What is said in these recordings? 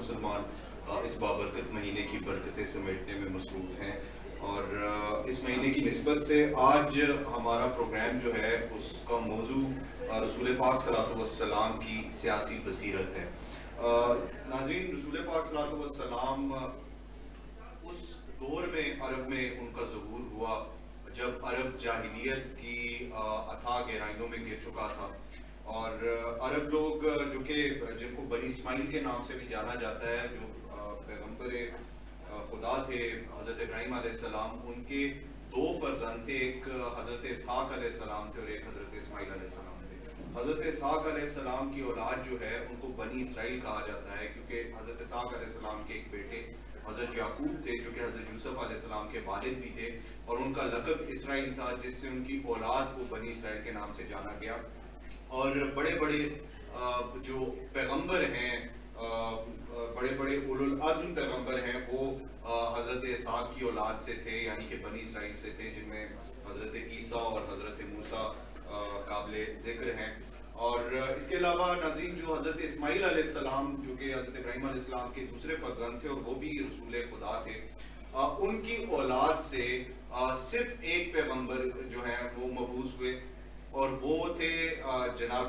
مسلمان اس بابرکت مہینے کی برکتیں سمیٹنے میں مصروف ہیں، اور اس مہینے کی نسبت سے آج ہمارا پروگرام جو ہے اس کا موضوع رسول پاک صلی اللہ علیہ وسلم کی سیاسی بصیرت ہے۔ ناظرین، رسول پاک صلی اللہ علیہ وسلم اس دور میں عرب میں ان کا ظہور ہوا جب عرب جاہلیت کی اتھاہ گہرائیوں میں گر چکا تھا، اور عرب لوگ جو کہ جن کو بنی اسماعیل کے نام سے بھی جانا جاتا ہے، جو پیغمبر خدا تھے حضرت ابراہیم علیہ السلام، ان کے دو فرزند تھے، ایک حضرت اسحاق علیہ السلام تھے اور ایک حضرت اسماعیل علیہ السلام تھے۔ حضرت اسحاق علیہ السلام کی اولاد جو ہے ان کو بنی اسرائیل کہا جاتا ہے، کیونکہ حضرت اسحاق علیہ السلام کے ایک بیٹے حضرت یعقوب تھے جو کہ حضرت یوسف علیہ السلام کے والد بھی تھے، اور ان کا لقب اسرائیل تھا، جس سے ان کی اولاد کو بنی اسرائیل کے نام سے جانا گیا۔ اور بڑے بڑے جو پیغمبر ہیں، بڑے بڑے اولو العزم پیغمبر ہیں، وہ حضرت اسحاق کی اولاد سے تھے، یعنی کہ بنی اسرائیل سے تھے، جن میں حضرت عیسیٰ اور حضرت موسیٰ قابل ذکر ہیں۔ اور اس کے علاوہ ناظرین، جو حضرت اسماعیل علیہ السلام جو کہ حضرت ابراہیم علیہ السلام کے دوسرے فرزند تھے اور وہ بھی رسول خدا تھے، ان کی اولاد سے صرف ایک پیغمبر جو ہیں وہ مبعوث ہوئے، اور وہ تھے جناب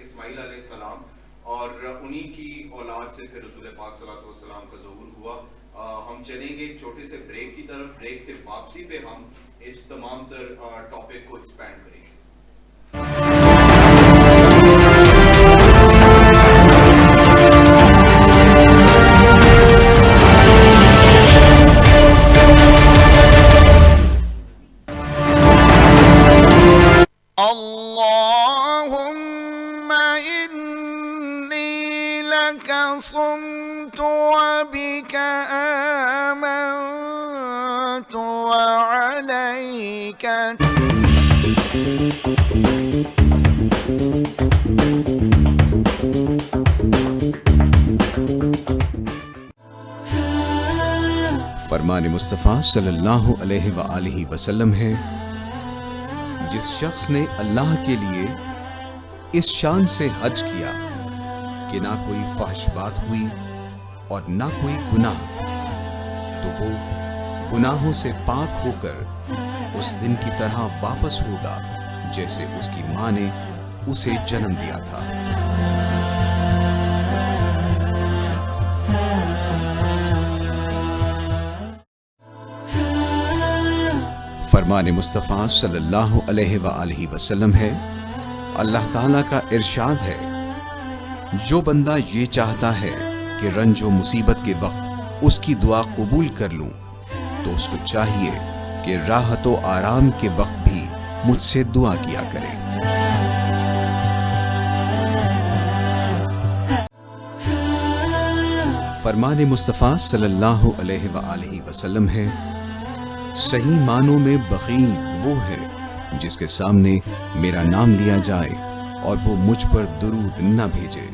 اسماعیل علیہ السلام، اور انہی کی اولاد سے پھر رسول پاک صلی اللہ علیہ وسلم کا ظہور ہوا۔ ہم چلیں گے ایک چھوٹے سے بریک کی طرف، بریک سے واپسی پہ ہم اس تمام تر ٹاپک کو ایکسپینڈ کریں گے۔ اللهم إني لك صمت وبك آمنت وعليك فرمان مصطفیٰ صلی اللہ علیہ وآلہ وسلم ہے، جس شخص نے اللہ کے لیے اس شان سے حج کیا کہ نہ کوئی فحش بات ہوئی اور نہ کوئی گناہ، تو وہ گناہوں سے پاک ہو کر اس دن کی طرح واپس ہوگا جیسے اس کی ماں نے اسے جنم دیا تھا۔ فرمان مصطفیٰ صلی اللہ علیہ وآلہ وسلم ہے، اللہ تعالیٰ کا ارشاد ہے، جو بندہ یہ چاہتا ہے کہ رنج و مصیبت کے وقت اس کی دعا قبول کر لوں تو اس کو چاہیے کہ راحت و آرام کے وقت بھی مجھ سے دعا کیا کرے۔ فرمان مصطفیٰ صلی اللہ علیہ وآلہ وسلم ہے، صحیح معنوں میں بخیل وہ ہے جس کے سامنے میرا نام لیا جائے اور وہ مجھ پر درود نہ بھیجے۔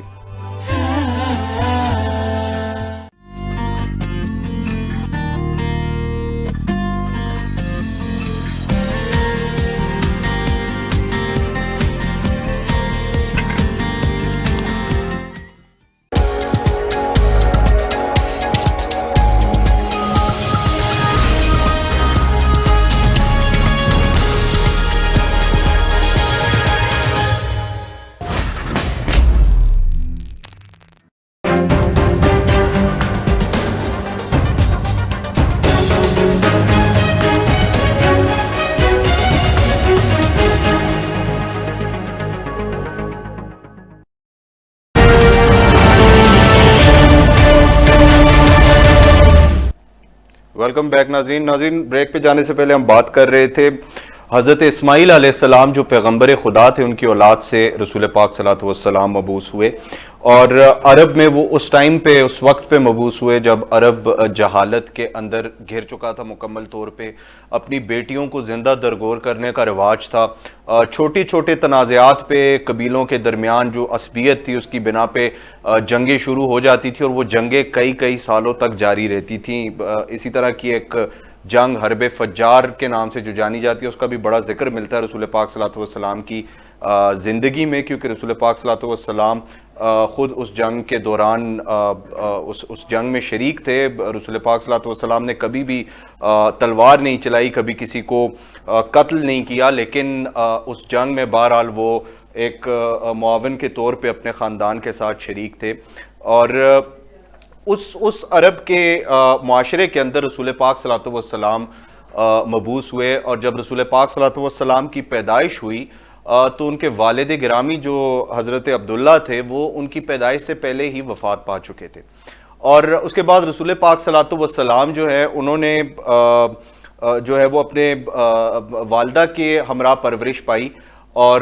ویلکم بیک ناظرین، بریک پہ جانے سے پہلے ہم بات کر رہے تھے حضرت اسماعیل علیہ السلام جو پیغمبر خدا تھے، ان کی اولاد سے رسول پاک صلی اللہ علیہ وسلم مبعوث ہوئے، اور عرب میں وہ اس ٹائم پہ، اس وقت پہ مبعوث ہوئے جب عرب جہالت کے اندر گھر چکا تھا مکمل طور پہ۔ اپنی بیٹیوں کو زندہ درگور کرنے کا رواج تھا، چھوٹے چھوٹے تنازعات پہ قبیلوں کے درمیان جو عصبیت تھی اس کی بنا پہ جنگیں شروع ہو جاتی تھی، اور وہ جنگیں کئی سالوں تک جاری رہتی تھیں۔ اسی طرح کی ایک جنگ حرب فجار کے نام سے جو جانی جاتی ہے، اس کا بھی بڑا ذکر ملتا ہے رسول پاک صلی اللہ علیہ وسلم کی زندگی میں، کیونکہ رسول پاک صلی اللہ علیہ وسلم خود اس جنگ کے دوران اس جنگ میں شریک تھے. رسول پاک صلی اللہ علیہ وسلم نے کبھی بھی تلوار نہیں چلائی, کبھی کسی کو قتل نہیں کیا, لیکن اس جنگ میں بہرحال وہ ایک معاون کے طور پہ اپنے خاندان کے ساتھ شریک تھے. اور اس عرب کے معاشرے کے اندر رسول پاک صلی اللہ علیہ وسلم مبعوث ہوئے, اور جب رسول پاک صلی اللہ علیہ وسلم کی پیدائش ہوئی تو ان کے والد گرامی جو حضرت عبداللہ تھے وہ ان کی پیدائش سے پہلے ہی وفات پا چکے تھے. اور اس کے بعد رسول پاک صلی اللہ علیہ وسلم جو ہے انہوں نے جو ہے وہ اپنے والدہ کے ہمراہ پرورش پائی, اور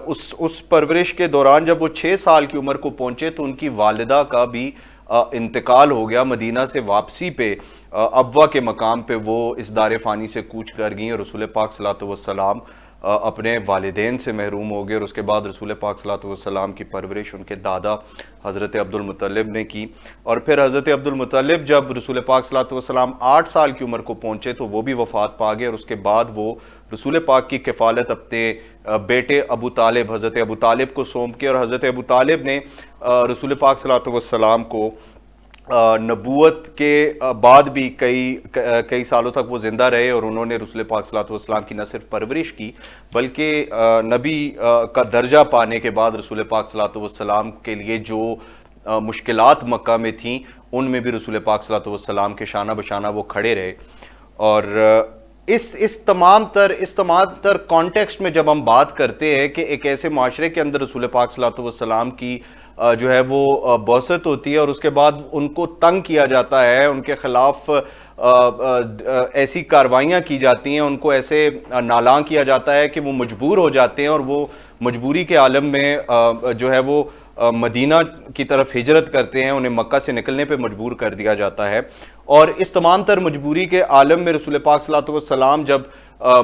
اس پرورش کے دوران جب وہ 6 سال کی عمر کو پہنچے تو ان کی والدہ کا بھی انتقال ہو گیا. مدینہ سے واپسی پہ ابوا کے مقام پہ وہ اس دار فانی سے کوچ کر گئیں, اور رسول پاک صلی اللہ علیہ وسلم اپنے والدین سے محروم ہو گئے. اور اس کے بعد رسول پاک صلی اللہ علیہ وسلم کی پرورش ان کے دادا حضرت عبد المطلب نے کی, اور پھر حضرت عبد المطلب جب رسول پاک صلی اللہ علیہ وسلم 8 سال کی عمر کو پہنچے تو وہ بھی وفات پا گئے, اور اس کے بعد وہ رسول پاک کی کفالت اپنے بیٹے ابو طالب حضرت ابو طالب کو سونپ کے, اور حضرت ابو طالب نے رسول پاک صلی اللہ علیہ وسلم کو نبوت کے بعد بھی کئی سالوں تک وہ زندہ رہے, اور انہوں نے رسول پاک صلی اللہ علیہ وسلم کی نہ صرف پرورش کی بلکہ نبی کا درجہ پانے کے بعد رسول پاک صلی اللہ علیہ وسلم کے لیے جو مشکلات مکہ میں تھیں ان میں بھی رسول پاک صلی اللہ علیہ وسلم کے شانہ بشانہ وہ کھڑے رہے. اور اس تمام تر کانٹیکسٹ میں جب ہم بات کرتے ہیں کہ ایک ایسے معاشرے کے اندر رسول پاک صلی اللہ علیہ وسلم کی جو ہے وہ بعثت ہوتی ہے, اور اس کے بعد ان کو تنگ کیا جاتا ہے, ان کے خلاف ایسی کاروائیاں کی جاتی ہیں, ان کو ایسے نالاں کیا جاتا ہے کہ وہ مجبور ہو جاتے ہیں, اور وہ مجبوری کے عالم میں جو ہے وہ مدینہ کی طرف ہجرت کرتے ہیں, انہیں مکہ سے نکلنے پہ مجبور کر دیا جاتا ہے. اور اس تمام تر مجبوری کے عالم میں رسول پاک صلی اللہ علیہ وسلم جب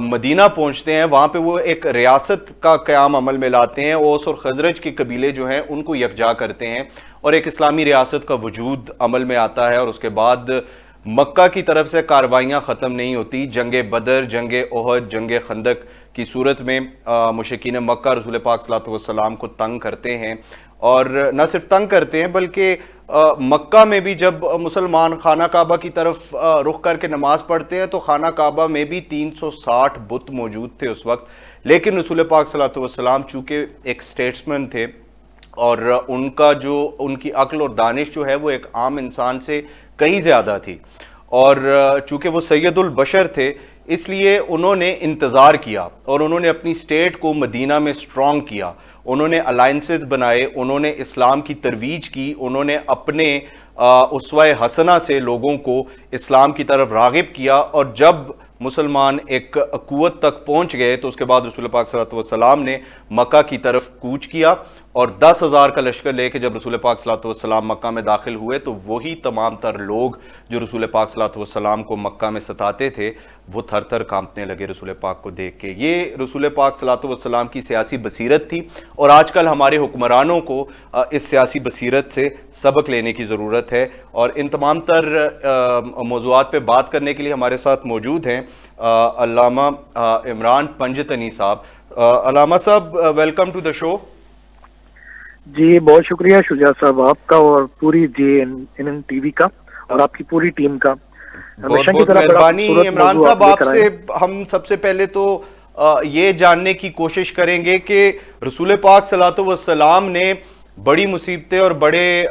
مدینہ پہنچتے ہیں وہاں پہ وہ ایک ریاست کا قیام عمل میں لاتے ہیں, اوس اور خزرج کے قبیلے جو ہیں ان کو یکجا کرتے ہیں, اور ایک اسلامی ریاست کا وجود عمل میں آتا ہے. اور اس کے بعد مکہ کی طرف سے کاروائیاں ختم نہیں ہوتی. جنگ بدر, جنگ احد, جنگ خندق کی صورت میں مشرکین مکہ رسول پاک صلی اللہ علیہ وسلم کو تنگ کرتے ہیں, اور نہ صرف تنگ کرتے ہیں بلکہ مکہ میں بھی جب مسلمان خانہ کعبہ کی طرف رخ کر کے نماز پڑھتے ہیں تو خانہ کعبہ میں بھی 360 بت موجود تھے اس وقت, لیکن رسول پاک صلی اللہ علیہ وسلم چونکہ ایک سٹیٹسمن تھے اور ان کی عقل اور دانش جو ہے وہ ایک عام انسان سے کہیں زیادہ تھی, اور چونکہ وہ سید البشر تھے اس لیے انہوں نے انتظار کیا, اور انہوں نے اپنی سٹیٹ کو مدینہ میں سٹرونگ کیا, انہوں نے الائنسز بنائے, انہوں نے اسلام کی ترویج کی, انہوں نے اپنے اسوہ حسنہ سے لوگوں کو اسلام کی طرف راغب کیا. اور جب مسلمان ایک قوت تک پہنچ گئے تو اس کے بعد رسول پاک صلی اللہ علیہ وسلم نے مکہ کی طرف کوچ کیا, اور 10,000 کا لشکر لے کے جب رسول پاک صلی اللہ علیہ وسلم مکہ میں داخل ہوئے تو وہی تمام تر لوگ جو رسول پاک صلی اللہ علیہ وسلم کو مکہ میں ستاتے تھے وہ تھر تھر کانپنے لگے رسول پاک کو دیکھ کے. یہ رسول پاک صلی اللہ علیہ وسلم کی سیاسی بصیرت تھی, اور آج کل ہمارے حکمرانوں کو اس سیاسی بصیرت سے سبق لینے کی ضرورت ہے. اور ان تمام تر موضوعات پہ بات کرنے کے لیے ہمارے ساتھ موجود ہیں علامہ عمران پنجتنی صاحب. علامہ صاحب, ویلکم ٹو دا شو. جی بہت شکریہ شجاع صاحب آپ کا اور پوری JNN TV کا اور آپ کی پوری ٹیم کا. بہت بہت مہربانی. عمران صاحب آپ سے ہم سب سے پہلے تو یہ جاننے کی کوشش کریں گے کہ رسول پاک صلی اللہ علیہ وسلم نے بڑی مصیبتیں اور بڑے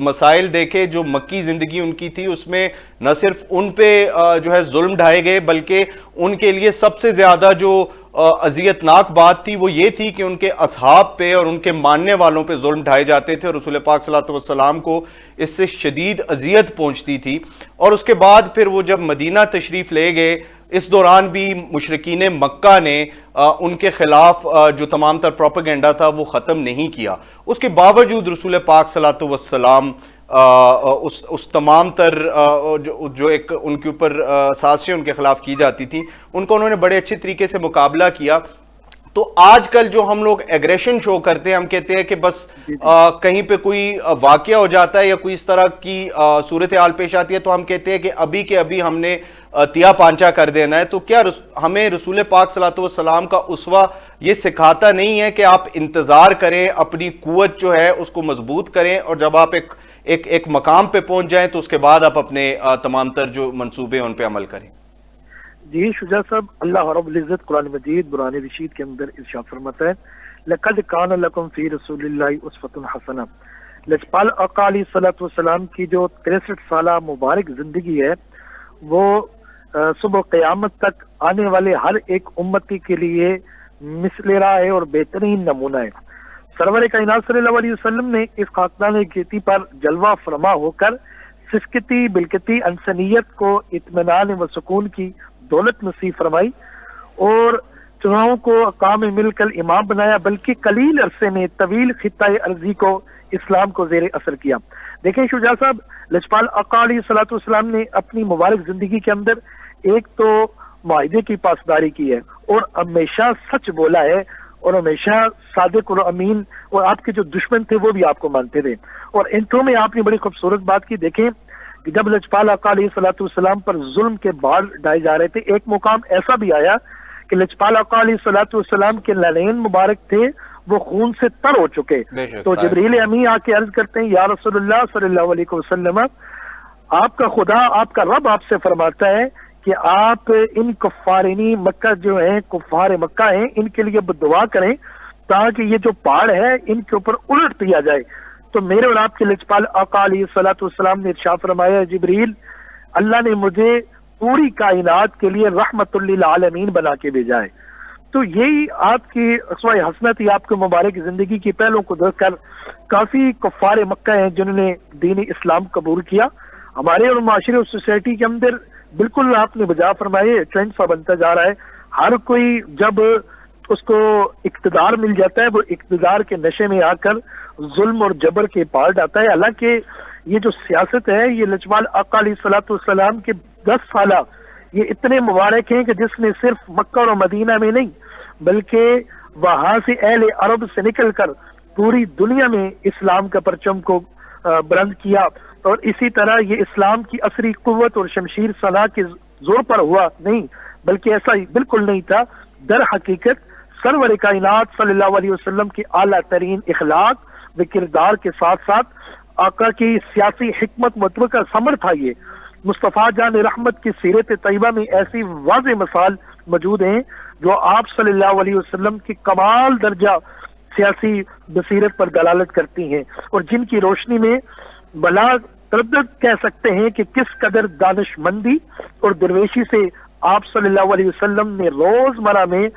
مسائل دیکھے جو مکی زندگی ان کی تھی, اس میں نہ صرف ان پہ جو ہے ظلم ڈھائے گئے بلکہ ان کے لیے سب سے زیادہ جو اذیتناک بات تھی وہ یہ تھی کہ ان کے اصحاب پہ اور ان کے ماننے والوں پہ ظلم ڈھائے جاتے تھے, اور رسول پاک صلی اللہ علیہ وسلم کو اس سے شدید اذیت پہنچتی تھی. اور اس کے بعد پھر وہ جب مدینہ تشریف لے گئے اس دوران بھی مشرکین مکہ نے ان کے خلاف جو تمام تر پروپیگنڈا تھا وہ ختم نہیں کیا. اس کے باوجود رسول پاک صلی اللہ علیہ وسلم اس تمام تر جو ایک ان کے اوپر سازشیں ان کے خلاف کی جاتی تھی ان کو انہوں نے بڑے اچھے طریقے سے مقابلہ کیا. تو آج کل جو ہم لوگ ایگریشن شو کرتے ہیں, ہم کہتے ہیں کہ بس کہیں پہ کوئی واقعہ ہو جاتا ہے یا کوئی اس طرح کی صورتحال پیش آتی ہے تو ہم کہتے ہیں کہ ابھی کے ابھی ہم نے تیا پانچا کر دینا ہے. تو کیا ہمیں رسول پاک صلی اللہ علیہ وسلم کا اسوہ یہ سکھاتا نہیں ہے کہ آپ انتظار کریں، اپنی قوت جو ہے اس کو مضبوط کریں، اور جب آپ ایک مقام پہ پہنچ جائیں تو اس کے بعد آپ اپنے تمام تر جو منصوبے ہیں ان پہ عمل کریں۔ جی شجاع صاحب، اللہ رب العزت قرآن مجید بران رشید کے اندر ارشاد فرماتا ہے لَقَدْ كَانَ لَكُمْ فِي رَسُولِ اللَّهِ أُسْوَةٌ حَسَنَةٌ۔ لجپال آقا علیہ الصلوۃ والسلام کی جو 63 سالہ مبارک زندگی ہے وہ صبح قیامت تک آنے والے ہر ایک امتی کے لیے مثل راہ ہے اور بہترین نمونہ ہے۔ سرور کائنات صلی اللہ علیہ وسلم نے اس خاکدان گیتی پر جلوہ فرما ہو کر سسکتی بلکتی انسانیت کو اطمینان و سکون کی دولت نصیب فرمائی اور چناؤں کو اقام مل کر امام بنایا، بلکہ قلیل عرصے میں طویل خطہ ارضی کو اسلام کو زیر اثر کیا۔ دیکھیں شجاع صاحب، لجپال آقا علیہ الصلوۃ والسلام نے اپنی مبارک زندگی کے اندر ایک تو معاہدے کی پاسداری کی ہے اور ہمیشہ سچ بولا ہے، اور ہمیشہ صادق اور امین، اور آپ کے جو دشمن تھے وہ بھی آپ کو مانتے تھے۔ اور انٹرو میں آپ نے بڑی خوبصورت بات کی، دیکھیں کہ جب لجپال آقا علیہ الصلوۃ والسلام پر ظلم کے بال ڈائے جا رہے تھے، ایک مقام ایسا بھی آیا کہ لجپال آقا علیہ الصلوۃ والسلام کے لالین مبارک تھے وہ خون سے تر ہو چکے، تو جبریل امی آ کے عرض کرتے ہیں یا رسول اللہ صلی اللہ علیہ وسلم، آپ کا خدا، آپ کا رب آپ سے فرماتا ہے کہ آپ ان کفارینی مکہ جو ہیں، کفار مکہ ہیں، ان کے لیے دعا کریں تاکہ یہ جو پہاڑ ہے ان کے اوپر الٹ دیا جائے۔ تو میرے اور آپ کے لجپال آقا علیہ الصلوۃ والسلام نے ارشاد فرمایا جبریل، اللہ نے مجھے پوری کائنات کے لیے رحمت للعالمین بنا کے بھیجا ہے۔ تو یہی آپ کی اسوہ حسنہ تھی، آپ کے مبارک زندگی کی پہلوں کو دیکھ کر کافی کفار مکہ ہیں جنہوں نے دین اسلام قبول کیا۔ ہمارے اور معاشرے اور سوسائٹی کے اندر بالکل آپ نے بجا فرمائے ٹرینڈ سا بنتا جا رہا ہے، ہر کوئی جب اس کو اقتدار مل جاتا ہے وہ اقتدار کے نشے میں آ کر ظلم اور جبر کے پار ڈالتا ہے۔ حالانکہ یہ جو سیاست ہے یہ لجپال آقا علیہ الصلوۃ والسلام کے 10 سالہ یہ اتنے مبارک ہیں کہ جس نے صرف مکہ اور مدینہ میں نہیں بلکہ وہاں سے اہل عرب سے نکل کر پوری دنیا میں اسلام کا پرچم کو بلند کیا، اور اسی طرح یہ اسلام کی عصری قوت اور شمشیر صلاح کے زور پر ہوا نہیں، بلکہ ایسا ہی بالکل نہیں تھا۔ در حقیقت سرور کائنات صلی اللہ علیہ وسلم کی اعلیٰ ترین اخلاق و کردار کے ساتھ ساتھ آقا کی سیاسی حکمت مطلب کا ثمر تھا۔ یہ مصطفیٰ جان رحمت کی سیرت طیبہ میں ایسی واضح مثال موجود ہیں جو آپ صلی اللہ علیہ وسلم کی کمال درجہ سیاسی بصیرت پر دلالت کرتی ہیں، اور جن کی روشنی میں بلا تردد کہہ سکتے ہیں کہ کس قدر دانش مندی اور درویشی سے آپ صلی اللہ علیہ وسلم نے روزمرہ میں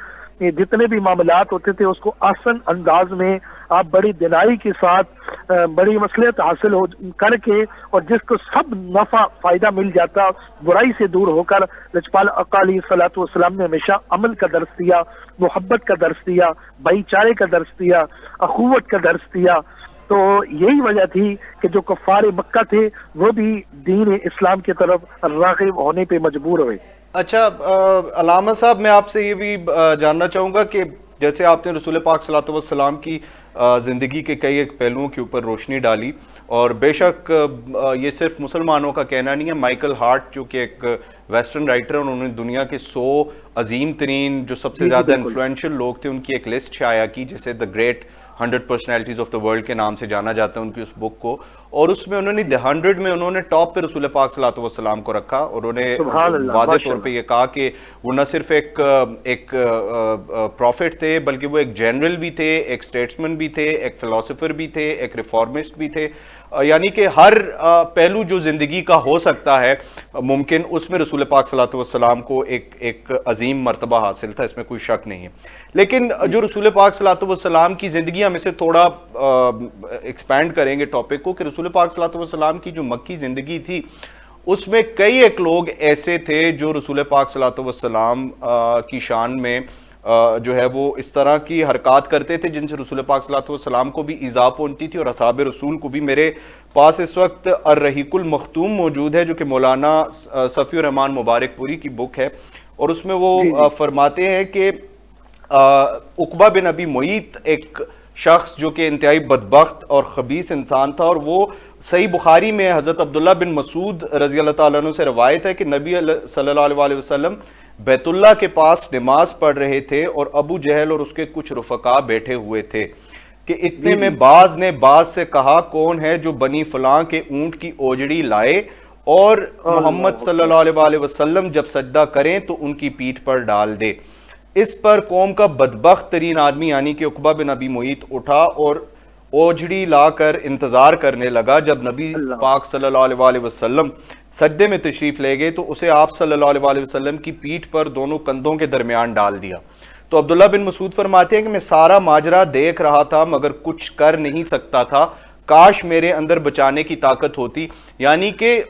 جتنے بھی معاملات ہوتے تھے اس کو آسن انداز میں آپ بڑی دنائی کے ساتھ بڑی مصلحت حاصل کر کے، اور جس کو سب نفع فائدہ مل جاتا، برائی سے دور ہو کر لجپال آقا علیہ الصلوۃ والسلام نے ہمیشہ عمل کا درس دیا، محبت کا درس دیا، بھائی چارے کا درس دیا، اخوت کا درس دیا۔ تو یہی وجہ تھی کہ جو کفار مکہ تھے وہ بھی دین اسلام کی طرف راغب ہونے پہ مجبور ہوئے۔ اچھا علامہ صاحب، میں آپ سے یہ بھی جاننا چاہوں گا کہ جیسے آپ نے رسول پاک صلی اللہ علیہ وسلم کی زندگی کے کئی ایک پہلوؤں کے اوپر روشنی ڈالی، اور بے شک یہ صرف مسلمانوں کا کہنا نہیں ہے، مائیکل ہارٹ جو کہ ایک ویسٹرن رائٹر ہیں، انہوں نے دنیا کے 100 عظیم ترین جو سب سے زیادہ انفلوئنشل لوگ تھے ان کی ایک لسٹ شائع کی، جسے the great 100 personalities of the world کے نام سے جانا جاتا ہے ان کی اس بک کو، اور اس میں انہوں نے 100 میں انہوں نے ٹاپ پہ رسول پاک صلی اللہ علیہ وسلم کو رکھا، اور انہوں نے واضح طور پہ یہ کہا کہ وہ نہ صرف ایک پروفٹ تھے بلکہ وہ ایک جنرل بھی تھے، ایک اسٹیٹسمن بھی تھے، ایک فلاسفر بھی تھے، ایک ریفارمسٹ بھی تھے، یعنی کہ ہر پہلو جو زندگی کا ہو سکتا ہے ممکن، اس میں رسول پاک صلی اللہ علیہ وسلم کو ایک عظیم مرتبہ حاصل تھا، اس میں کوئی شک نہیں ہے۔ لیکن جو رسول پاک صلی اللہ علیہ وسلم کی زندگی، ہم اسے تھوڑا ایکسپینڈ کریں گے ٹاپک کو، کہ رسول پاک صلی اللہ علیہ وسلم کی جو مکی زندگی تھی اس میں کئی ایک لوگ ایسے تھے جو رسول پاک صلی اللہ علیہ وسلم کی شان میں جو ہے وہ اس طرح کی حرکات کرتے تھے جن سے رسول پاک صلی اللہ علیہ وسلم کو بھی ایذا پہنچتی تھی، اور اصحاب رسول کو بھی۔ میرے پاس اس وقت الرحیق المختوم موجود ہے جو کہ مولانا صفی الرحمان مبارک پوری کی بک ہے، اور اس میں وہ فرماتے ہیں کہ عقبہ بن ابی معیط ایک شخص جو کہ انتہائی بدبخت اور خبیث انسان تھا، اور وہ صحیح بخاری میں حضرت عبداللہ بن مسعود رضی اللہ تعالیٰ عنہ سے روایت ہے کہ نبی صلی اللہ علیہ وسلم بیت اللہ کے پاس نماز پڑھ رہے تھے اور ابو جہل اور اس کے کچھ رفقا بیٹھے ہوئے تھے کہ اتنے میں باز نے باز سے کہا کون ہے جو بنی فلاں کے اونٹ کی اوجڑی لائے اور محمد صلی اللہ علیہ وسلم جب سجدہ کریں تو ان کی پیٹھ پر ڈال دے۔ اس پر قوم کا بدبخت ترین آدمی یعنی کہ عقبہ بن ابی معیط اٹھا اور اوجڑی لا کر انتظار کرنے لگا۔ جب نبی پاک صلی اللہ علیہ وسلم سجدے میں تشریف لے گئے تو اسے آپ صلی اللہ علیہ وسلم کی پیٹھ پر دونوں کندھوں کے درمیان ڈال دیا۔ تو عبداللہ بن مسعود فرماتے ہیں کہ میں سارا ماجرا دیکھ رہا تھا مگر کچھ کر نہیں سکتا تھا، کاش میرے اندر بچانے کی طاقت ہوتی۔ یعنی کہ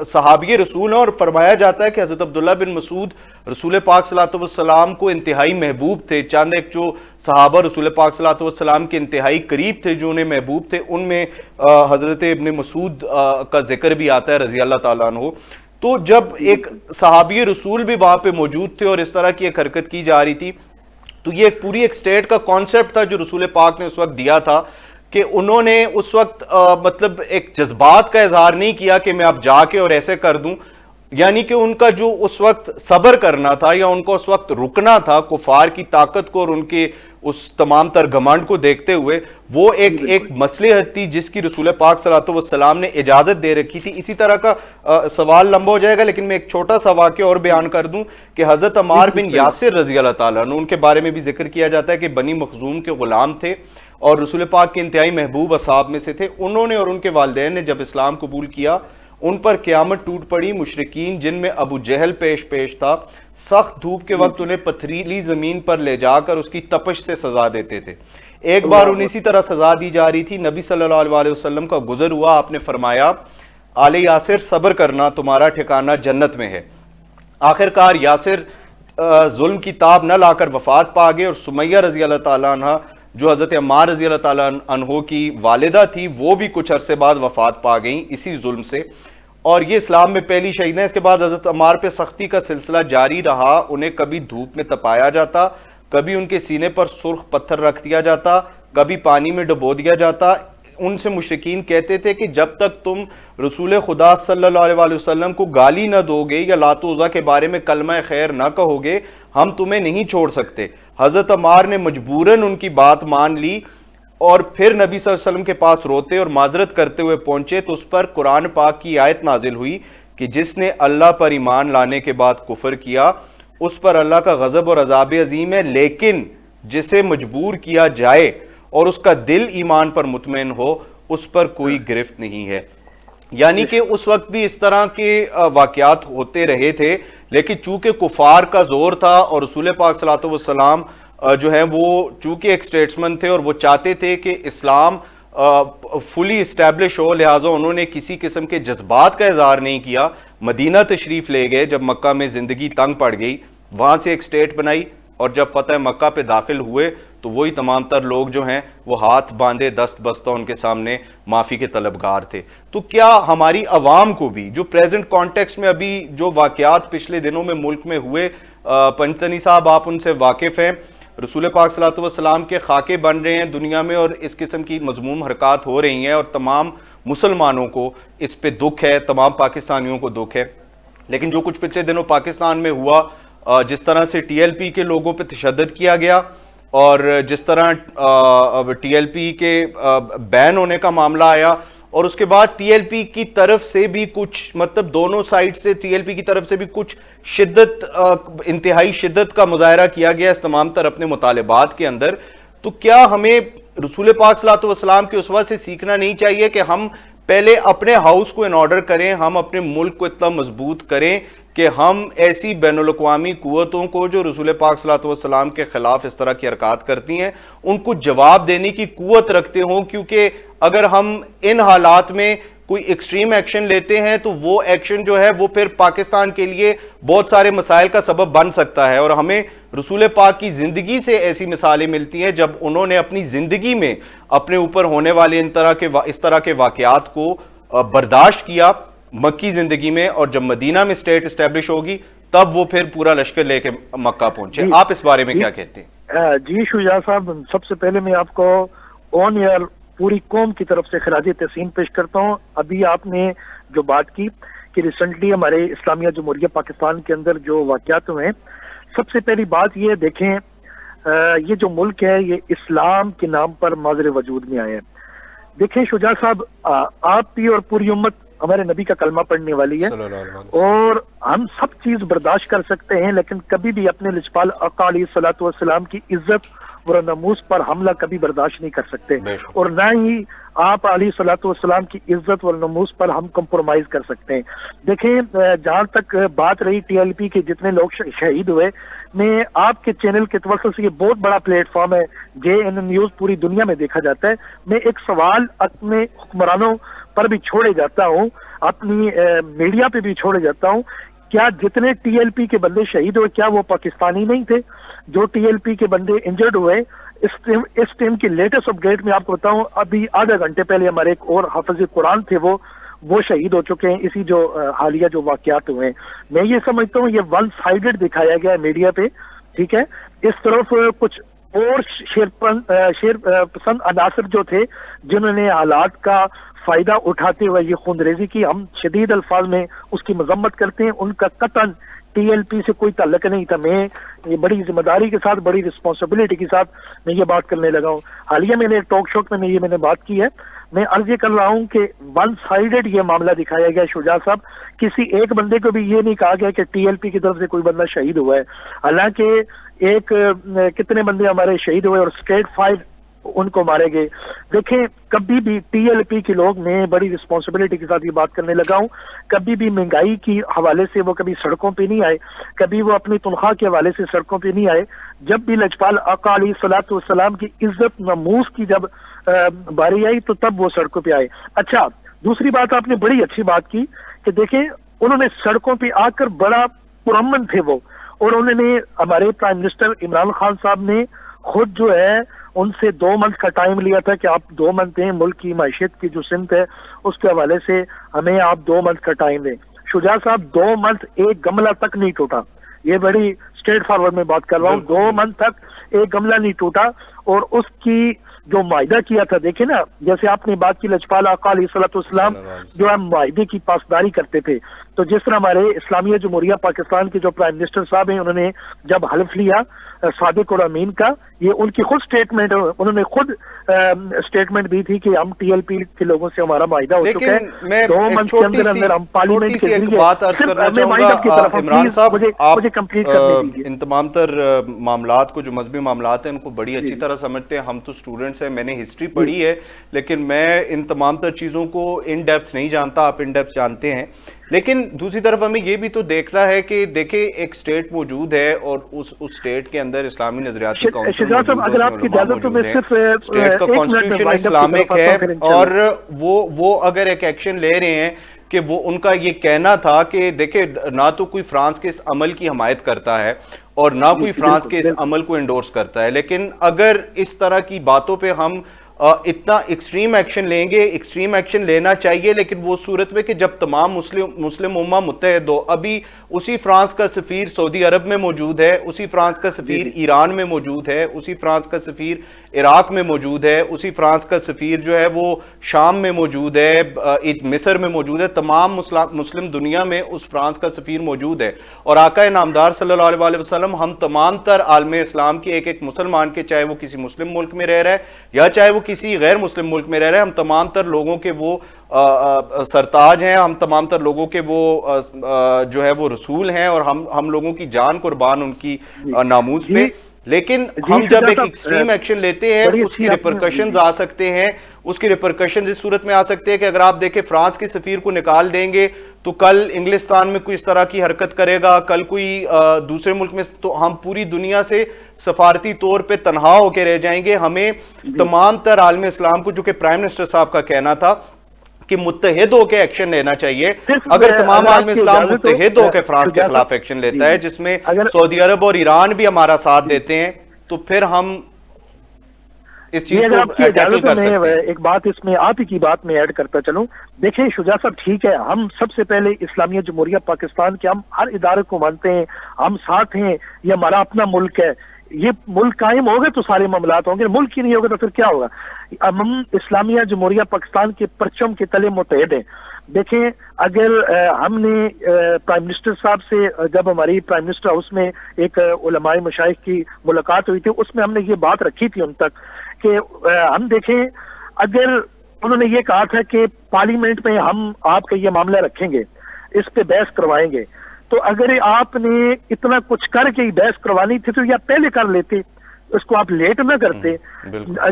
صحابی رسول ہیں اور فرمایا جاتا ہے کہ حضرت عبداللہ بن مسعود رسول پاک صلی اللہ علیہ وسلم کو انتہائی محبوب تھے۔ چند ایک جو صحابہ رسول پاک صلی اللہ علیہ وسلم کے انتہائی قریب تھے جو انہیں محبوب تھے، ان میں حضرت ابن مسعود کا ذکر بھی آتا ہے رضی اللہ تعالیٰ عنہ۔ تو جب ایک صحابی رسول بھی وہاں پہ موجود تھے اور اس طرح کی ایک حرکت کی جا رہی تھی تو یہ ایک پوری ایک سٹیٹ کا کانسیپٹ تھا جو رسول پاک نے اس وقت دیا تھا کہ انہوں نے اس وقت مطلب ایک جذبات کا اظہار نہیں کیا کہ میں اب جا کے اور ایسے کر دوں، یعنی کہ ان کا جو اس وقت صبر کرنا تھا یا ان کو اس وقت رکنا تھا کفار کی طاقت کو اور ان کے اس تمام تر گھمنڈ کو دیکھتے ہوئے، وہ ایک مصلحت تھی جس کی رسول پاک صلی اللہ علیہ وسلم نے اجازت دے رکھی تھی۔ اسی طرح کا سوال لمبا ہو جائے گا لیکن میں ایک چھوٹا سا واقعہ اور بیان کر دوں کہ حضرت عمار بن یاسر رضی اللہ تعالیٰ عنہ، ان کے بارے میں بھی ذکر کیا جاتا ہے کہ بنی مخزوم کے غلام تھے اور رسول پاک کے انتہائی محبوب اصحاب میں سے تھے۔ انہوں نے اور ان کے والدین نے جب اسلام قبول کیا ان پر قیامت ٹوٹ پڑی۔ مشرکین جن میں ابو جہل پیش تھا سخت دھوپ کے وقت انہیں پتھریلی زمین پر لے جا کر اس کی تپش سے سزا دیتے تھے۔ ایک بار انہیں اسی طرح سزا دی جا رہی تھی، نبی صلی اللہ علیہ وسلم کا گزر ہوا، آپ نے فرمایا آل یاسر صبر کرنا، تمہارا ٹھکانہ جنت میں ہے۔ آخر کار یاسر ظلم کی تاب نہ لا کر وفات پا گئے اور سمیہ رضی اللہ تعالیٰ عنہ جو حضرت عمار رضی اللہ تعالیٰ عنہ کی والدہ تھی وہ بھی کچھ عرصے بعد وفات پا گئیں اسی ظلم سے، اور یہ اسلام میں پہلی شہید ہیں۔ اس کے بعد حضرت عمار پہ سختی کا سلسلہ جاری رہا، انہیں کبھی دھوپ میں تپایا جاتا، کبھی ان کے سینے پر سرخ پتھر رکھ دیا جاتا، کبھی پانی میں ڈبو دیا جاتا۔ ان سے مشرکین کہتے تھے کہ جب تک تم رسول خدا صلی اللہ علیہ وسلم کو گالی نہ دو گے یا لات و عزا کے بارے میں کلمہ خیر نہ کہو گے ہم تمہیں نہیں چھوڑ سکتے۔ حضرت عمار نے مجبوراً ان کی بات مان لی اور پھر نبی صلی اللہ علیہ وسلم کے پاس روتے اور معذرت کرتے ہوئے پہنچے تو اس پر قرآن پاک کی آیت نازل ہوئی کہ جس نے اللہ پر ایمان لانے کے بعد کفر کیا اس پر اللہ کا غضب اور عذاب عظیم ہے، لیکن جسے مجبور کیا جائے اور اس کا دل ایمان پر مطمئن ہو اس پر کوئی گرفت نہیں ہے۔ یعنی کہ اس وقت بھی اس طرح کے واقعات ہوتے رہے تھے، لیکن چونکہ کفار کا زور تھا اور رسول پاک صلی اللہ علیہ وسلم جو ہیں وہ چونکہ ایک سٹیٹسمن تھے اور وہ چاہتے تھے کہ اسلام فلی اسٹیبلش ہو، لہٰذا انہوں نے کسی قسم کے جذبات کا اظہار نہیں کیا۔ مدینہ تشریف لے گئے، جب مکہ میں زندگی تنگ پڑ گئی وہاں سے ایک سٹیٹ بنائی اور جب فتح مکہ پہ داخل ہوئے تو وہی تمام تر لوگ جو ہیں وہ ہاتھ باندھے دست بستہ ان کے سامنے معافی کے طلبگار تھے۔ تو کیا ہماری عوام کو بھی جو پریزنٹ کانٹیکسٹ میں ابھی جو واقعات پچھلے دنوں میں ملک میں ہوئے، پنجتنی صاحب آپ ان سے واقف ہیں، رسول پاک صلی اللہ علیہ وسلم کے خاکے بن رہے ہیں دنیا میں اور اس قسم کی مذموم حرکات ہو رہی ہیں اور تمام مسلمانوں کو اس پہ دکھ ہے، تمام پاکستانیوں کو دکھ ہے، لیکن جو کچھ پچھلے دنوں پاکستان میں ہوا، جس طرح سے ٹی ایل پی کے لوگوں پہ تشدد کیا گیا اور جس طرح ٹی ایل پی کے بین ہونے کا معاملہ آیا اور اس کے بعد ٹی ایل پی کی طرف سے بھی کچھ مطلب دونوں سائڈ سے ٹی ایل پی کی طرف سے بھی کچھ شدت انتہائی شدت کا مظاہرہ کیا گیا اس تمام طرح اپنے مطالبات کے اندر، تو کیا ہمیں رسول پاک صلی اللہ علیہ وسلم کے اسوہ سے سیکھنا نہیں چاہیے کہ ہم پہلے اپنے ہاؤس کو ان آرڈر کریں، ہم اپنے ملک کو اتنا مضبوط کریں کہ ہم ایسی بین الاقوامی قوتوں کو جو رسول پاک صلی اللہ علیہ وسلم کے خلاف اس طرح کی حرکات کرتی ہیں ان کو جواب دینے کی قوت رکھتے ہوں، کیونکہ اگر ہم ان حالات میں کوئی ایکسٹریم ایکشن لیتے ہیں تو وہ ایکشن جو ہے وہ پھر پاکستان کے لیے بہت سارے مسائل کا سبب بن سکتا ہے، اور ہمیں رسول پاک کی زندگی سے ایسی مثالیں ملتی ہیں جب انہوں نے اپنی زندگی میں اپنے اوپر ہونے والے اس طرح کے واقعات کو برداشت کیا مکی زندگی میں، اور جب مدینہ میں اسٹیٹ اسٹیبلش ہوگی تب وہ پھر پورا لشکر لے کے مکہ پہنچے۔ آپ اس بارے میں کیا کہتے ہیں؟ جی شجاع صاحب، سب سے پہلے میں آپ کو آن ایئر پوری قوم کی طرف سے خراج تحسین پیش کرتا ہوں۔ ابھی آپ نے جو بات کی کہ ریسنٹلی ہمارے اسلامیہ جمہوریہ پاکستان کے اندر جو واقعات ہوئے ہیں، سب سے پہلی بات یہ دیکھیں یہ جو ملک ہے یہ اسلام کے نام پر ماضر وجود میں آیا ہے. دیکھیں شجاع صاحب، آپ بھی اور پوری امت ہمارے نبی کا کلمہ پڑھنے والی ہے اور ہم سب چیز برداشت کر سکتے ہیں، لیکن کبھی بھی اپنے لجپال آقا علیہ الصلوۃ والسلام کی عزت اور ناموس پر حملہ کبھی برداشت نہیں کر سکتے، اور نہ ہی آپ علیہ الصلوۃ والسلام کی عزت اور ناموس پر ہم کمپرومائز کر سکتے ہیں. دیکھیں جہاں تک بات رہی ٹی ایل پی کے جتنے لوگ شہید ہوئے، میں آپ کے چینل کے توسط سے، یہ بہت بڑا پلیٹ فارم ہے، JN نیوز پوری دنیا میں دیکھا جاتا ہے، میں ایک سوال اپنے حکمرانوں پر بھی چھوڑے جاتا ہوں، اپنی میڈیا پہ بھی چھوڑے جاتا ہوں، کیا جتنے ٹی ایل پی کے بندے شہید ہوئے کیا وہ پاکستانی نہیں تھے؟ جو ٹی ایل پی کے بندے انجرڈ ہوئے، اس ٹیم کی لیٹسٹ اپڈیٹ میں آپ کو بتاؤں، ابھی آدھا گھنٹے پہلے ہمارے ایک اور حافظ قرآن تھے، وہ شہید ہو چکے ہیں اسی جو حالیہ جو واقعات ہوئے ہیں. میں یہ سمجھتا ہوں یہ ون سائیڈڈ دکھایا گیا ہے میڈیا پہ، ٹھیک ہے. اس طرف کچھ اور شیر پسند عناصر جو تھے جنہوں نے حالات کا فائدہ اٹھاتے ہوئے یہ خونریزی کی، ہم شدید الفاظ میں اس کی مذمت کرتے ہیں، ان کا قطعاً ٹی ایل پی سے کوئی تعلق نہیں تھا. میں یہ بڑی ذمہ داری کے ساتھ، بڑی رسپانسبلٹی کے ساتھ میں یہ بات کرنے لگا ہوں. حالیہ میں نے ایک ٹاک شو میں نے بات کی ہے، میں عرض یہ کر رہا ہوں کہ ون سائیڈڈ یہ معاملہ دکھایا گیا شجاع صاحب. کسی ایک بندے کو بھی یہ نہیں کہا گیا کہ ٹی ایل پی کی طرف سے کوئی بندہ شہید ہوا ہے، حالانکہ کتنے بندے ہمارے شہید ہوئے اور اسٹریٹ فائر ان کو مارے گئے. دیکھیں کبھی بھی ٹی ایل پی کے لوگ، میں بڑی رسپانسبلٹی کے ساتھ یہ بات کرنے لگا ہوں، کبھی بھی مہنگائی کی حوالے سے وہ کبھی سڑکوں پہ نہیں آئے، کبھی وہ اپنی تنخواہ کے حوالے سے سڑکوں پہ نہیں آئے. جب بھی لجپال آقا علیہ الصلوۃ والسلام کی عزت ناموس کی جب باری آئی تو تب وہ سڑکوں پہ آئے. اچھا، دوسری بات آپ نے بڑی اچھی بات کی کہ دیکھیں انہوں نے سڑکوں پہ آ کر بڑا پرامن تھے وہ، اور انہوں نے ہمارے پرائم منسٹر عمران خان صاحب نے خود جو ہے ان سے 2 منتھ کا ٹائم لیا تھا کہ آپ 2 منتھ دیں، ملک کی معیشت کی جو سمت ہے اس کے حوالے سے ہمیں آپ 2 منتھ کا ٹائم دیں. شجاع صاحب 2 منتھ ایک گملہ تک نہیں ٹوٹا، یہ بڑی اسٹریٹ فارورڈ میں بات کر رہا ہوں، 2 منتھ تک ایک گملہ نہیں ٹوٹا. اور اس کی جو معاہدہ کیا تھا، دیکھیں نا، جیسے آپ نے بات کی لجپال آقا علیہ الصلوۃ والسلام جو ہے معاہدے کی پاسداری کرتے تھے، تو جس طرح ہمارے اسلامیہ جمہوریہ پاکستان کے جو پرائم منسٹر صاحب ہیں، انہوں نے جب حلف لیا صادق اور امین کا، یہ ان کی خود سٹیٹمنٹ، انہوں نے خود سٹیٹمنٹ دی تھی کہ ہم ٹی ایل پی کے لوگوں سے ہمارا معاہدہ ہو چکا ہے، 2 منتھ کے اندر اندر ہم پارلیمنٹ کے ذریعے عمران صاحب، مجھے کمپلیٹ کرنے دیجیے. ان تمام تر معاملات کو، جو مذہبی معاملات ہیں، ان کو بڑی اچھی طرح سمجھتے ہیں. ہم تو اسٹوڈنٹس ہیں، میں نے ہسٹری پڑھی ہے، لیکن میں ان تمام تر چیزوں کو ان ڈیپتھ نہیں جانتا، آپ ان ڈیپتھ جانتے ہیں. لیکن دوسری طرف ہمیں یہ بھی تو دیکھنا ہے کہ دیکھیں ایک سٹیٹ موجود ہے اور اس سٹیٹ کے اندر اسلامی نظریات کی کونسل موجود ہے، سٹیٹ کا کانسٹیٹیوشن اسلامک ہے، اور وہ اگر ایک ایکشن لے رہے ہیں کہ وہ ان کا یہ کہنا تھا کہ دیکھیں نہ تو کوئی فرانس کے اس عمل کی حمایت کرتا ہے اور نہ کوئی فرانس کے اس عمل کو انڈورس کرتا ہے، لیکن اگر اس طرح کی باتوں پہ ہم اتنا ایکسٹریم ایکشن لیں گے، ایکسٹریم ایکشن لینا چاہیے، لیکن وہ صورت میں کہ جب تمام مسلم امہ متحد ہو. ابھی اسی فرانس کا سفیر سعودی عرب میں موجود ہے، اسی فرانس کا سفیر ایران میں موجود ہے، اسی فرانس کا سفیر عراق میں موجود ہے، اسی فرانس کا سفیر جو ہے وہ شام میں موجود ہے، مصر میں موجود ہے. تمام مسلم دنیا میں اس فرانس کا سفیر موجود ہے، اور آقا نامدار صلی اللہ علیہ وسلم ہم تمام تر عالم اسلام کے ایک مسلمان کے، چاہے وہ کسی مسلم ملک میں رہ رہا ہے یا چاہے وہ کسی غیر مسلم ملک میں رہ رہے ہیں، ہم تمام تر لوگوں کے وہ سرتاج ہیں، ہم تمام تر لوگوں کے وہ جو ہے وہ رسول ہیں، اور ہم لوگوں کی جان قربان ان کی ناموس پہ. لیکن ہم جب ایک ایکسٹریم ایکشن لیتے ہیں اس کی ریپرکشنز آ سکتے ہیں، اس کی ریپرکشنز اس صورت میں آ سکتے ہیں کہ اگر آپ دیکھیں فرانس کے سفیر کو نکال دیں گے تو کل انگلستان میں کوئی اس طرح کی حرکت کرے گا، کل کوئی دوسرے ملک میں، تو ہم پوری دنیا سے سفارتی طور پہ تنہا ہو کے رہ جائیں گے. ہمیں تمام تر عالم اسلام کو، جو کہ پرائم منسٹر صاحب کا کہنا تھا کہ متحد ہو کے ایکشن لینا چاہیے، اگر تمام عالم اسلام متحد ہو کے فرانس کے خلاف ایکشن لیتا ہے، جس میں سعودی عرب اور ایران بھی ہمارا ساتھ دیتے ہیں، تو پھر ہم اس چیز کو ٹیکل کر سکتے ہیں. ایک بات اس میں آپ ہی کی بات میں ایڈ کرتا چلوں. دیکھیں شجاع صاحب، ٹھیک ہے، ہم سب سے پہلے اسلامیہ جمہوریہ پاکستان کے ہم ہر ادارے کو مانتے ہیں، ہم ساتھ ہیں، یہ ہمارا اپنا ملک ہے. یہ ملک قائم ہوگا تو سارے معاملات ہوں گے، ملک ہی نہیں ہوگا تو پھر کیا ہوگا. ہم اسلامیہ جمہوریہ پاکستان کے پرچم کے تلے متحد ہیں. دیکھیں اگر ہم نے پرائم منسٹر صاحب سے جب ہماری پرائم منسٹر ہاؤس میں ایک علماء مشائخ کی ملاقات ہوئی تھی اس میں ہم نے یہ بات رکھی تھی ان تک کہ ہم دیکھیں اگر انہوں نے یہ کہا تھا کہ پارلیمنٹ میں ہم آپ کا یہ معاملہ رکھیں گے اس پہ بحث کروائیں گے تو اگر آپ نے اتنا کچھ کر کے بحث کروانی تھی تو یا پہلے کر لیتے اس کو آپ لیٹ نہ کرتے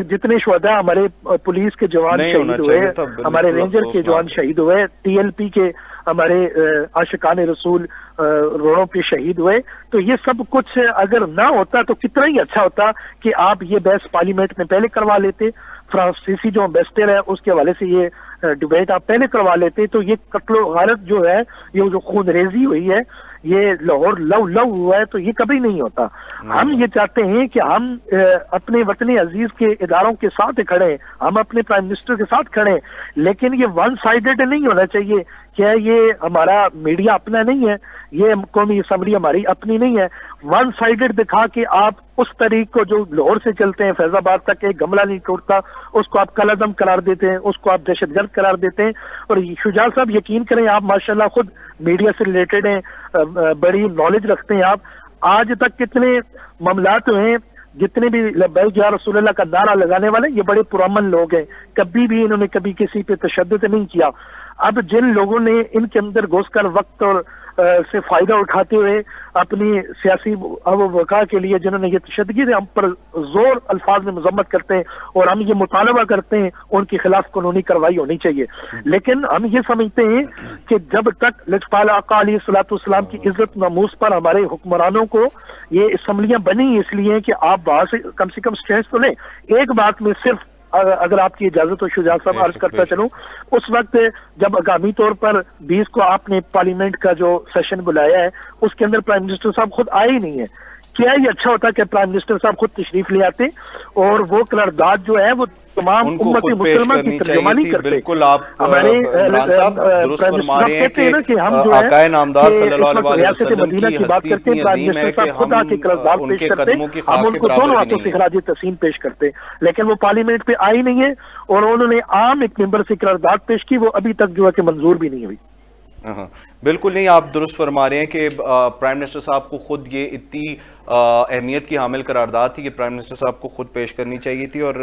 جتنے شہداء ہمارے پولیس کے جوان شہید ہوئے ہمارے رینجر کے جوان شہید ہوئے ٹی ایل پی کے ہمارے عاشقان رسول روڑوں پہ شہید ہوئے تو یہ سب کچھ اگر نہ ہوتا تو کتنا ہی اچھا ہوتا کہ آپ یہ بحث پارلیمنٹ میں پہلے کروا لیتے فرانسیسی جو امبیسڈر ہے اس کے حوالے سے یہ ڈبیٹ آپ پہلے کروا لیتے تو یہ قتل و غارت جو ہے یہ جو خون ریزی ہوئی ہے یہ لاہور لو ہوا ہے تو یہ کبھی نہیں ہوتا ہم یہ چاہتے ہیں کہ ہم اپنے وطن عزیز کے اداروں کے ساتھ کھڑے ہیں ہم اپنے پرائم منسٹر کے ساتھ کھڑے ہیں لیکن یہ ون سائیڈڈ نہیں ہونا چاہیے کیا یہ ہمارا میڈیا اپنا نہیں ہے یہ قومی اسمبلی ہماری اپنی نہیں ہے ون سائیڈڈ دکھا کے آپ اس طریق کو جو لاہور سے چلتے ہیں فیض آباد تک ایک گملہ نہیں ٹوٹتا اس کو آپ کالعدم قرار دیتے ہیں اس کو آپ دہشت گرد قرار دیتے ہیں اور شجاع صاحب یقین کریں آپ ماشاءاللہ خود میڈیا سے ریلیٹڈ ہیں بڑی نالج رکھتے ہیں آپ آج تک کتنے معاملات ہوئے جتنے بھی لبیک یا رسول اللہ کا نعرہ لگانے والے یہ بڑے پرامن لوگ ہیں کبھی بھی انہوں نے کبھی کسی پہ تشدد نہیں کیا اب جن لوگوں نے ان کے اندر گھس کر وقت اور سے فائدہ اٹھاتے ہوئے اپنی سیاسی وقار کے لیے جنہوں نے یہ تشدد کی ہم پر زور الفاظ میں مذمت کرتے ہیں اور ہم یہ مطالبہ کرتے ہیں ان کے خلاف قانونی کارروائی ہونی چاہیے لیکن ہم یہ سمجھتے ہیں کہ جب تک لجپال آقا علیہ الصلوۃ والسلام کی عزت ناموس پر ہمارے حکمرانوں کو یہ اسمبلیاں بنی اس لیے کہ آپ وہاں سے کم اسٹینڈ تو لیں ایک بات میں صرف اگر آپ کی اجازت ہو شجاع صاحب عرض کرتا چلوں اس وقت جب آگامی طور پر 20 کو آپ نے پارلیمنٹ کا جو سیشن بلایا ہے اس کے اندر پرائم منسٹر صاحب خود آئے ہی نہیں ہے کیا یہ اچھا ہوتا کہ پرائم منسٹر صاحب خود تشریف لے آتے اور وہ قرارداد جو ہے وہ تمام امت مسلمہ کی ترجمانی کرتے بالکل آپ عمران صاحب درست فرما رہے ہیں کہ آقائے نامدار صلی اللہ علیہ وسلم کی ہستی اتنی عظیم ہے کہ ہم ان کے قدموں کی خاک کے برابر بھی نہیں ہیں خراج تحسین پیش کرتے لیکن وہ پارلیمنٹ پہ آئی نہیں ہے اور انہوں نے عام ایک ممبر سے قرارداد پیش کی وہ ابھی تک جو ہے کہ منظور بھی نہیں ہوئی بالکل نہیں آپ درست فرما رہے ہیں کہ پرائم منسٹر صاحب کو خود یہ اتنی اہمیت کی حامل قرارداد تھی کہ پرائم منسٹر صاحب کو خود پیش کرنی چاہیے تھی اور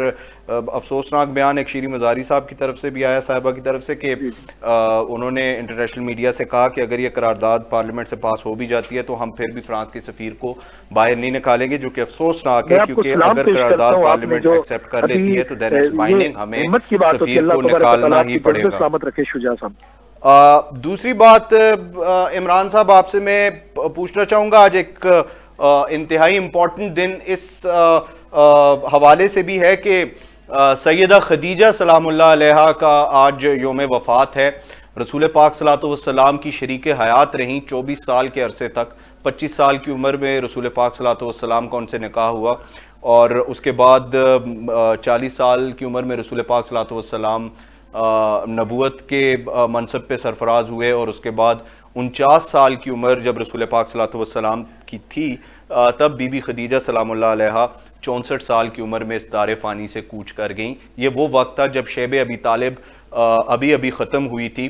افسوسناک بیان ایک شیریں مزاری صاحب کی طرف سے بھی آیا صاحبہ کی طرف سے کہ انہوں نے انٹرنیشنل میڈیا سے کہا کہ اگر یہ قرارداد پارلیمنٹ سے پاس ہو بھی جاتی ہے تو ہم پھر بھی فرانس کے سفیر کو باہر نہیں نکالیں گے جو کہ افسوسناک ہے کیونکہ اگر قرارداد پارلیمنٹ ایکسیپٹ کر لیتی ہے تو دین اٹس بائنڈنگ ہمیں سفیر کو نکالنا ہی پڑے گا سلامت رکھے شجاع صاحب دوسری بات عمران صاحب آپ سے میں پوچھنا چاہوں گا آج ایک انتہائی امپورٹنٹ دن اس حوالے سے بھی ہے کہ سیدہ خدیجہ سلام اللہ علیہا کا آج یوم وفات ہے رسول پاک صلی اللہ علیہ وسلم کی شریک حیات رہیں 24 سال کے عرصے تک 25 سال کی عمر میں رسول پاک صلی اللہ علیہ وسلم کا ان سے نکاح ہوا اور اس کے بعد 40 سال کی عمر میں رسول پاک صلی اللہ علیہ وسلم نبوت کے منصب پہ سرفراز ہوئے اور اس کے بعد 49 سال کی عمر جب رسول پاک صلی اللہ علیہ وسلم کی تھی تب بی بی خدیجہ سلام اللہ علیہا 64 سال کی عمر میں اس دار فانی سے کوچ کر گئیں یہ وہ وقت تھا جب شیب ابی طالب ابھی ختم ہوئی تھی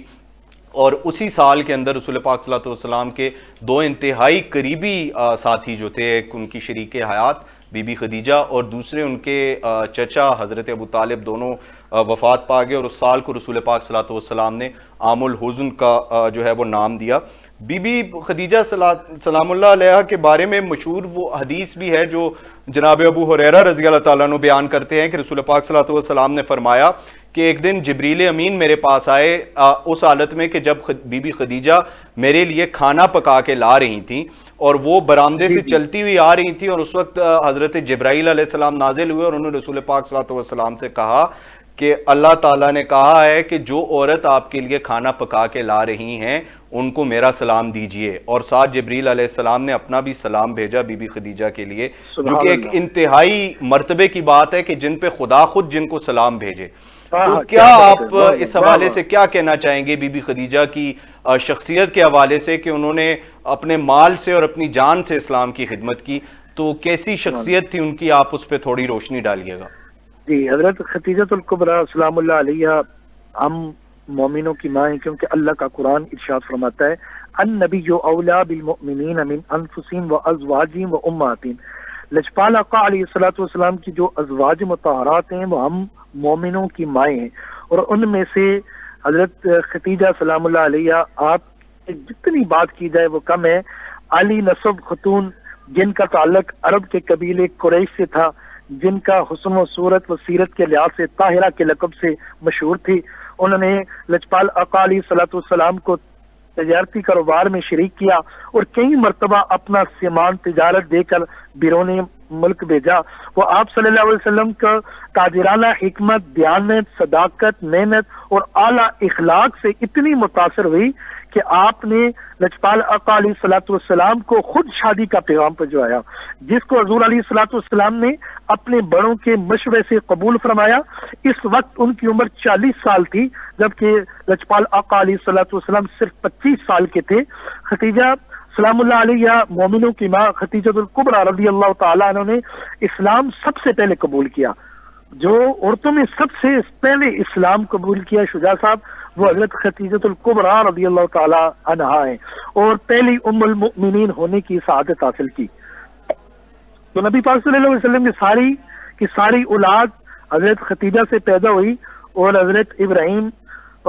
اور اسی سال کے اندر رسول پاک صلی اللہ علیہ وسلم کے دو انتہائی قریبی ساتھی جو تھے ایک ان کی شریک حیات بی بی خدیجہ اور دوسرے ان کے چچا حضرت ابو طالب دونوں وفات پا گئے اور اس سال کو رسول پاک صلی اللہ علیہ وسلم نے عام الحزن کا جو ہے وہ نام دیا بی بی خدیجہ سلام اللہ علیہ کے بارے میں مشہور وہ حدیث بھی ہے جو جناب ابو ہریرہ رضی اللہ تعالیٰ عنہ بیان کرتے ہیں کہ رسول پاک صلی اللہ علیہ وسلم نے فرمایا کہ ایک دن جبریل امین میرے پاس آئے اس حالت میں کہ جب بی بی خدیجہ میرے لیے کھانا پکا کے لا رہی تھیں اور وہ برآمدے سے چلتی ہوئی آ رہی تھی اور اس وقت حضرت جبرائیل علیہ السلام نازل ہوئے اور انہوں نے رسول پاک صلی اللہ علیہ وسلم سے کہا کہ اللہ تعالیٰ نے کہا ہے کہ جو عورت آپ کے لیے کھانا پکا کے لا رہی ہیں ان کو میرا سلام دیجئے اور ساتھ جبریل علیہ السلام نے اپنا بھی سلام بھیجا بی بی خدیجہ کے لیے جو کہ ایک انتہائی مرتبے کی بات ہے کہ جن پہ خدا خود جن کو سلام بھیجے تو کیا آپ اس حوالے سے کیا کہنا چاہیں گے بی بی خدیجہ کی شخصیت کے حوالے سے کہ انہوں نے اپنے مال سے اور اپنی جان سے اسلام کی خدمت کی تو کیسی شخصیت تھی ان کی آپ اس پہ تھوڑی روشنی ڈالیے گا جی حضرت خدیجہ الکبریٰ سلام اللہ علیہ ہم مومنوں کی ماں ہیں، کیونکہ اللہ کا قرآن ارشاد فرماتا ہے النبی اولا بالمؤمنین من انفسہم وازواجہم وامہاتہم۔ لجپال آقا علیہ الصلوۃ والسلام کی جو ازواج مطہرات ہیں وہ ہم مومنوں کی مائیں ہیں، اور ان میں سے حضرت ختیجہ سلام اللہ علیہ، آپ جتنی بات کی جائے وہ کم ہے۔ علی نسب خاتون جن کا تعلق عرب کے قبیلے قریش سے تھا، جن کا حسن و صورت و سیرت کے لحاظ سے طاہرہ کے لقب سے مشہور تھی، انہوں نے لجپال آقا علیہ صلاۃ والسلام کو تجارتی کاروبار میں شریک کیا اور کئی مرتبہ اپنا سامان تجارت دے کر بیرون ملک بھیجا۔ وہ آپ صلی اللہ علیہ وسلم کا تاجرانہ حکمت، دیانت، صداقت، محنت اور اعلیٰ اخلاق سے اتنی متاثر ہوئی کہ آپ نے لجپال آقا علیہ الصلوۃ والسلام کو خود شادی کا پیغام پہنچوایا، جس کو حضور علیہ الصلوۃ والسلام نے اپنے بڑوں کے مشورے سے قبول فرمایا۔ اس وقت ان کی عمر 40 سال تھی، جبکہ لجپال آقا علیہ الصلوۃ والسلام صرف 25 سال کے تھے۔ ختیجہ سلام اللہ علیہ مومنوں کی ماں خدیجہ الکبریٰ رضی اللہ تعالیٰ عنہ نے اسلام سب سے پہلے قبول کیا۔ جو عورتوں میں سب سے پہلے اسلام قبول کیا شجاع صاحب، وہ حضرت خدیجہ الکبریٰ رضی اللہ تعالی عنہا ہیں، اور پہلی ام المؤمنین ہونے کی سعادت حاصل کی۔ تو نبی پاک صلی اللہ علیہ وسلم کی ساری اولاد حضرت خدیجہ سے پیدا ہوئی، اور حضرت ابراہیم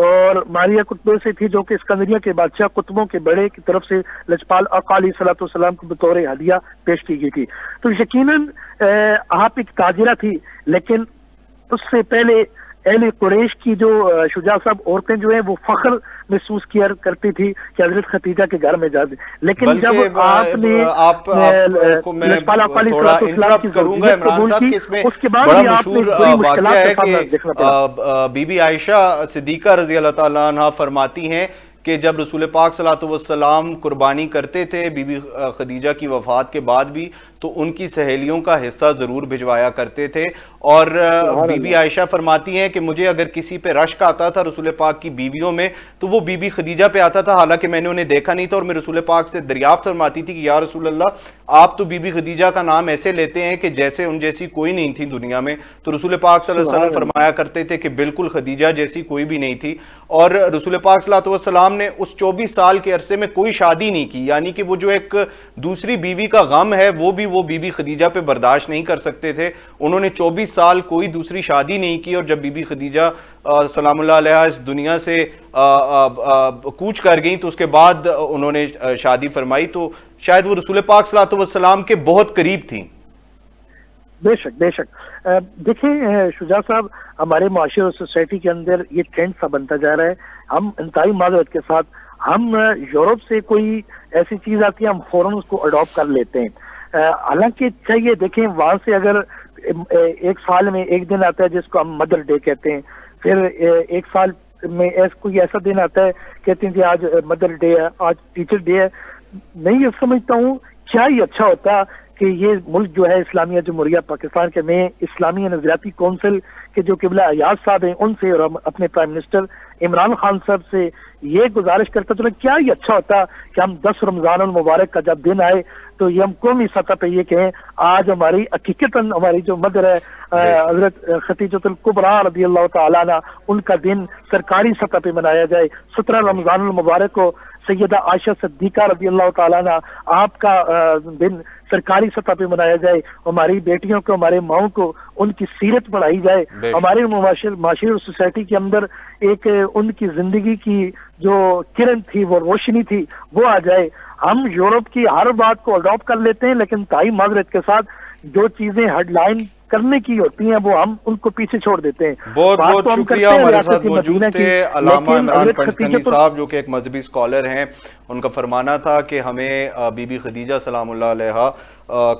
اور ماریہ قطبے سے تھی، جو کہ اسکندریہ کے بادشاہ قطبوں کے بڑے کی طرف سے لجپال آقا علیہ صلاۃ والسلام کو بطور ہدیہ پیش کی گئی تھی۔ تو یقیناً آپ ایک تاجرہ تھی، لیکن اس سے پہلے اہل قریش کی جو شجاع صاحب عورتیں جو ہیں وہ فخر محسوس کیا کرتی تھی کہ حضرت خدیجہ کے گھر میں جاتے، لیکن جب آپ نے لجپال آقا علیہ صلاۃ والسلام کی زوجیت قبول کی، اس کے بعد بھی آپ نے بڑی مشکلات کا سامنا دیکھنا پڑا۔ بی بی عائشہ صدیقہ رضی اللہ تعالیٰ عنہ فرماتی ہیں کہ جب رسول پاک صلی اللہ علیہ وسلم قربانی کرتے تھے بی بی خدیجہ کی وفات کے بعد بھی، تو ان کی سہیلیوں کا حصہ ضرور بھجوایا کرتے تھے، اور بی بی عائشہ فرماتی ہیں کہ مجھے اگر کسی پہ رشک آتا تھا رسول پاک کی بیویوں میں تو وہ بی بی خدیجہ پہ آتا تھا، حالانکہ میں نے انہیں دیکھا نہیں تھا، اور میں رسول پاک سے دریافت فرماتی تھی کہ یا رسول اللہ آپ تو بی بی خدیجہ کا نام ایسے لیتے ہیں کہ جیسے ان جیسی کوئی نہیں تھی دنیا میں، تو رسول پاک صلی اللہ علیہ وسلم فرمایا کرتے تھے کہ بالکل خدیجہ جیسی کوئی بھی نہیں تھی۔ اور رسول پاک صلی اللہ علیہ وسلم نے اس 24 سال کے عرصے میں کوئی شادی نہیں کی، یعنی کہ وہ جو ایک دوسری بیوی کا غم ہے وہ بھی وہ بی بی خدیجہ پہ برداشت نہیں کر سکتے تھے۔ انہوں نے 24 سال کوئی دوسری شادی نہیں کی، اور جب بی بی خدیجہ سلام اللہ علیہ اس دنیا سے کوچ کر گئیں تو اس کے بعد انہوں نے شادی فرمائی، تو شاید وہ رسول پاک صلی اللہ علیہ وسلم کے بہت قریب تھیں۔ بے شک بے شک۔ دیکھیں شجاع صاحب، ہمارے معاشرے اور سوسائٹی کے اندر یہ ٹرینڈ سا بنتا جا رہا ہے، ہم انتہائی معذرت کے ساتھ ہم یورپ سے کوئی ایسی چیز آتی ہے ہم فوراً اس کو اڈاپٹ کر لیتے ہیں، حالانکہ چاہیے دیکھیں وہاں سے اگر ایک سال میں ایک دن آتا ہے جس کو ہم مدر ڈے کہتے ہیں، پھر ایک سال میں کوئی ایسا دن آتا ہے کہتے ہیں کہ آج مدر ڈے ہے، آج ٹیچر ڈے ہے۔ میں یہ سمجھتا ہوں کیا ہی اچھا ہوتا کہ یہ ملک جو ہے اسلامیہ جمہوریہ پاکستان کے میں اسلامی نظریاتی کونسل کے جو قبلہ ایاز صاحب ہیں ان سے اور اپنے پرائم منسٹر عمران خان صاحب سے یہ گزارش کرتا چلو کیا ہی اچھا ہوتا کہ ہم 10 رمضان المبارک کا جب دن آئے تو یہ ہم قومی سطح پہ یہ کہیں آج ہماری حقیقتاً ہماری جو مدر ہے حضرت خدیجہ الکبریٰ رضی اللہ تعالیٰ عنہ ان کا دن سرکاری سطح پہ منایا جائے۔ 17 رمضان المبارک کو سیدہ عائشہ صدیقہ رضی اللہ تعالیٰ عنہ آپ کا دن سرکاری سطح پہ منایا جائے، ہماری بیٹیوں کو ہمارے ماؤں کو ان کی سیرت پڑھائی جائے، ہمارے معاشرے اور سوسائٹی کے اندر ایک ان کی زندگی کی جو کرن تھی وہ روشنی تھی وہ آ جائے۔ ہم یورپ کی ہر بات کو اڈاپٹ کر لیتے ہیں، لیکن تائی معذرت کے ساتھ جو چیزیں ہیڈ لائن کرنے کی ہوتی ہیں وہ ہم ان کو پیچھے چھوڑ دیتے ہیں۔ بہت بہت شکریہ، ہمارے ساتھ موجود تھے علامہ عمران پنجتنی صاحب جو کہ ایک مذہبی اسکالر ہیں۔ ان کا فرمانا تھا کہ ہمیں بی بی خدیجہ سلام اللہ علیہا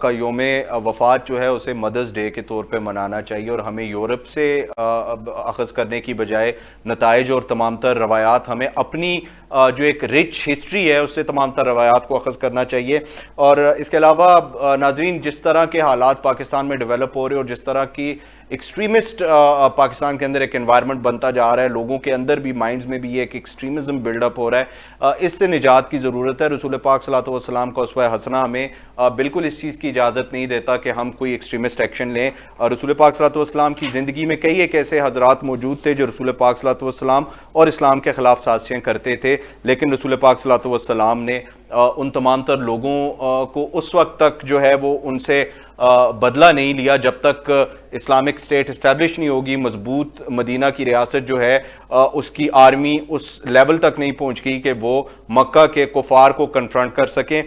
کا یوم وفات جو ہے اسے مدرس ڈے کے طور پہ منانا چاہیے، اور ہمیں یورپ سے اخذ کرنے کی بجائے نتائج اور تمام تر روایات، ہمیں اپنی جو ایک رچ ہسٹری ہے اس سے تمام تر روایات کو اخذ کرنا چاہیے۔ اور اس کے علاوہ ناظرین، جس طرح کے حالات پاکستان میں ڈیولپ ہو رہے اور جس طرح کی ایکسٹریمسٹ پاکستان کے اندر ایک انوائرمنٹ بنتا جا رہا ہے، لوگوں کے اندر بھی مائنڈز میں بھی یہ ایک ایکسٹریمزم بلڈ اپ ہو رہا ہے، اس سے نجات کی ضرورت ہے۔ رسول پاک صلی اللہ علیہ وسلم کا اسوہ حسنہ ہمیں بالکل اس چیز کی اجازت نہیں دیتا کہ ہم کوئی ایکسٹریمسٹ ایکشن لیں۔ رسول پاک صلی اللہ علیہ وسلم کی زندگی میں کئی ایک ایسے حضرات موجود تھے جو رسول پاک صلی اللہ علیہ وسلم اور اسلام کے خلاف سازشیں کرتے تھے، لیکن رسول پاک صلی اللہ علیہ وسلم نے ان تمام تر لوگوں کو اس وقت تک جو ہے وہ ان سے بدلہ نہیں لیا جب تک اسلامک اسٹیٹ اسٹیبلش نہیں ہوگی، مضبوط مدینہ کی ریاست جو ہے اس کی آرمی اس لیول تک نہیں پہنچ گئی کہ وہ مکہ کے کفار کو کنفرنٹ کر سکیں۔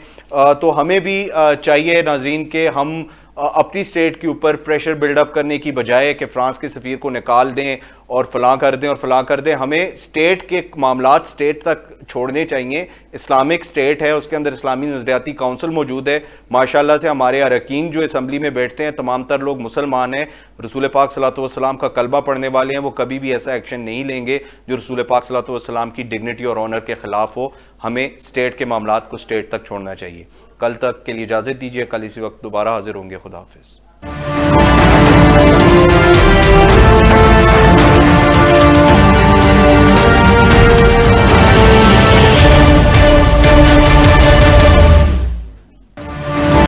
تو ہمیں بھی چاہیے ناظرین کہ ہم اپنی اسٹیٹ کے اوپر پریشر بلڈ اپ کرنے کی بجائے کہ فرانس کے سفیر کو نکال دیں اور فلاں کر دیں اور فلاں کر دیں، ہمیں اسٹیٹ کے معاملات اسٹیٹ تک چھوڑنے چاہیے۔ اسلامک اسٹیٹ ہے، اس کے اندر اسلامی نظریاتی کونسل موجود ہے، ماشاءاللہ سے ہمارے اراکین جو اسمبلی میں بیٹھتے ہیں تمام تر لوگ مسلمان ہیں، رسول پاک صلی اللہ علیہ وسلم کا کلمہ پڑھنے والے ہیں، وہ کبھی بھی ایسا ایکشن نہیں لیں گے جو رسول پاک صلی اللہ علیہ وسلم کی ڈگنیٹی اور آنر کے خلاف ہو۔ ہمیں اسٹیٹ کے معاملات کو اسٹیٹ تک چھوڑنا چاہیے۔ کل تک کے لیے اجازت دیجیے، کل اسی وقت دوبارہ حاضر ہوں گے۔ خدا حافظ۔